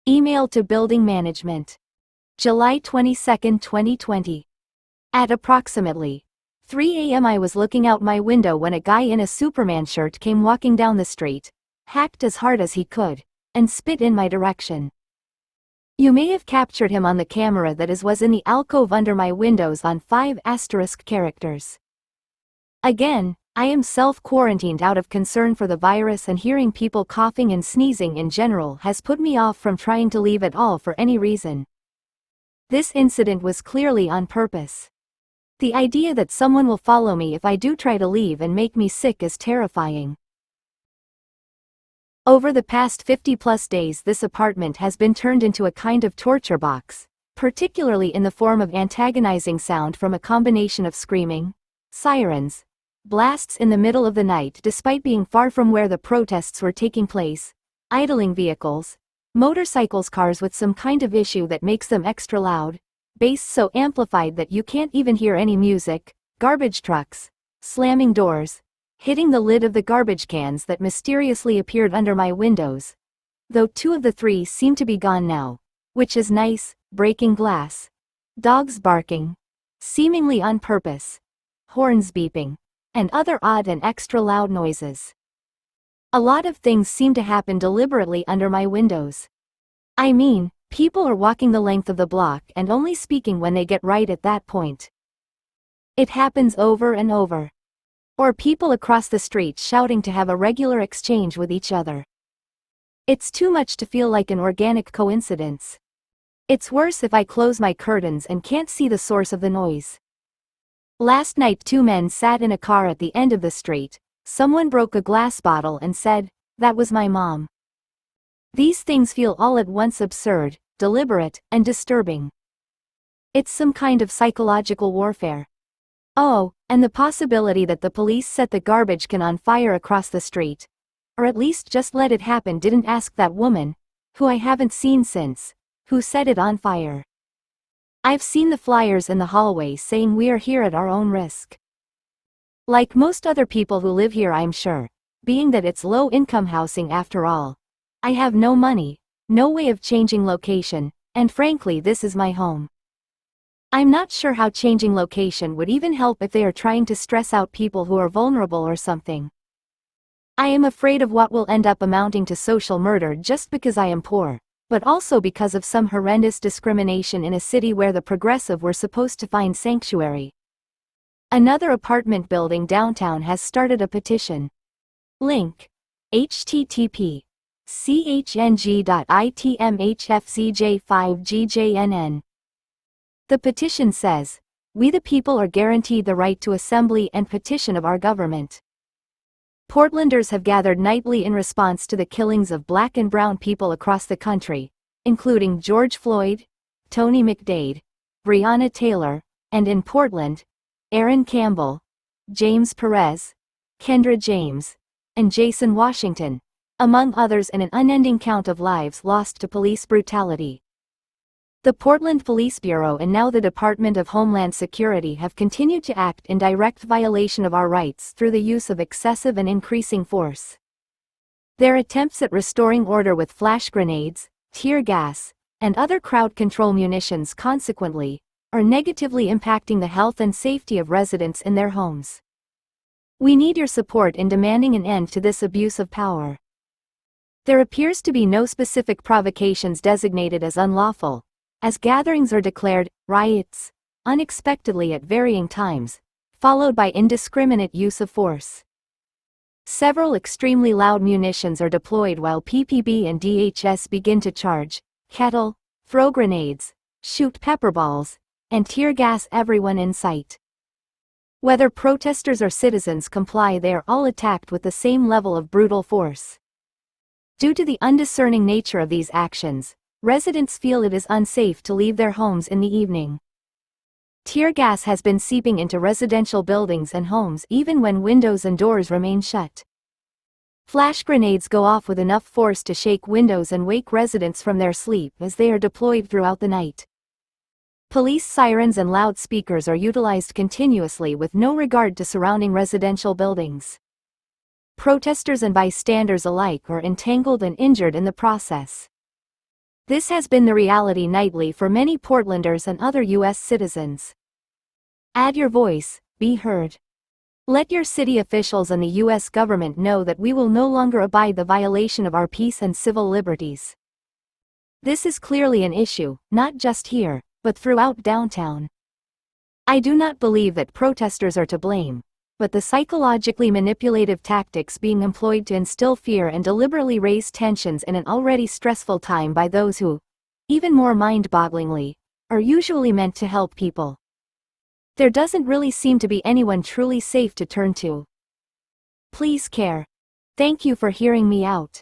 Email to Building Management. July 22, 2020. At approximately 3 a.m. I was looking out my window when a guy in a Superman shirt came walking down the street, hacked as hard as he could, and spit in my direction. You may have captured him on the camera that was in the alcove under my windows on 5 asterisk characters. Again, I am self-quarantined out of concern for the virus, and hearing people coughing and sneezing in general has put me off from trying to leave at all for any reason. This incident was clearly on purpose. The idea that someone will follow me if I do try to leave and make me sick is terrifying. Over the past 50+ days, this apartment has been turned into a kind of torture box, particularly in the form of antagonizing sound from a combination of screaming, sirens, blasts in the middle of the night despite being far from where the protests were taking place, idling vehicles, motorcycles, cars with some kind of issue that makes them extra loud, bass so amplified that you can't even hear any music, garbage trucks, slamming doors, hitting the lid of the garbage cans that mysteriously appeared under my windows, though 2 of the 3 seem to be gone now, which is nice, breaking glass, dogs barking, seemingly on purpose, horns beeping, and other odd and extra loud noises. A lot of things seem to happen deliberately under my windows. I mean, people are walking the length of the block and only speaking when they get right at that point. It happens over and over. Or people across the street shouting to have a regular exchange with each other. It's too much to feel like an organic coincidence. It's worse if I close my curtains and can't see the source of the noise. Last night 2 men sat in a car at the end of the street. Someone broke a glass bottle and said, "That was my mom." These things feel all at once absurd, deliberate, and disturbing. It's some kind of psychological warfare. Oh, and the possibility that the police set the garbage can on fire across the street. Or at least just let it happen. Didn't ask that woman, who I haven't seen since, who set it on fire. I've seen the flyers in the hallway saying we are here at our own risk. Like most other people who live here, I'm sure, being that it's low-income housing after all. I have no money, no way of changing location, and frankly this is my home. I'm not sure how changing location would even help if they are trying to stress out people who are vulnerable or something. I am afraid of what will end up amounting to social murder just because I am poor, but also because of some horrendous discrimination in a city where the progressive were supposed to find sanctuary. Another apartment building downtown has started a petition. Link: http://chng.itmhfzj5gjnn. The petition says, "We the people are guaranteed the right to assembly and petition of our government." Portlanders have gathered nightly in response to the killings of Black and brown people across the country, including George Floyd, Tony McDade, Breonna Taylor, and in Portland, Aaron Campbell, James Perez, Kendra James, and Jason Washington, among others, in an unending count of lives lost to police brutality. The Portland Police Bureau and now the Department of Homeland Security have continued to act in direct violation of our rights through the use of excessive and increasing force. Their attempts at restoring order with flash grenades, tear gas, and other crowd control munitions consequently are negatively impacting the health and safety of residents in their homes. We need your support in demanding an end to this abuse of power. There appears to be no specific provocations designated as unlawful, as gatherings are declared riots unexpectedly at varying times, followed by indiscriminate use of force. Several extremely loud munitions are deployed while PPB and DHS begin to charge, kettle, throw grenades, shoot pepper balls, and tear gas everyone in sight. Whether protesters or citizens comply, they are all attacked with the same level of brutal force. Due to the undiscerning nature of these actions, residents feel it is unsafe to leave their homes in the evening. Tear gas has been seeping into residential buildings and homes even when windows and doors remain shut. Flash grenades go off with enough force to shake windows and wake residents from their sleep as they are deployed throughout the night. Police sirens and loudspeakers are utilized continuously with no regard to surrounding residential buildings. Protesters and bystanders alike are entangled and injured in the process. This has been the reality nightly for many Portlanders and other U.S. citizens. Add your voice, be heard. Let your city officials and the U.S. government know that we will no longer abide the violation of our peace and civil liberties. This is clearly an issue, not just here, but throughout downtown. I do not believe that protesters are to blame, but the psychologically manipulative tactics being employed to instill fear and deliberately raise tensions in an already stressful time by those who, even more mind-bogglingly, are usually meant to help people. There doesn't really seem to be anyone truly safe to turn to. Please care. Thank you for hearing me out.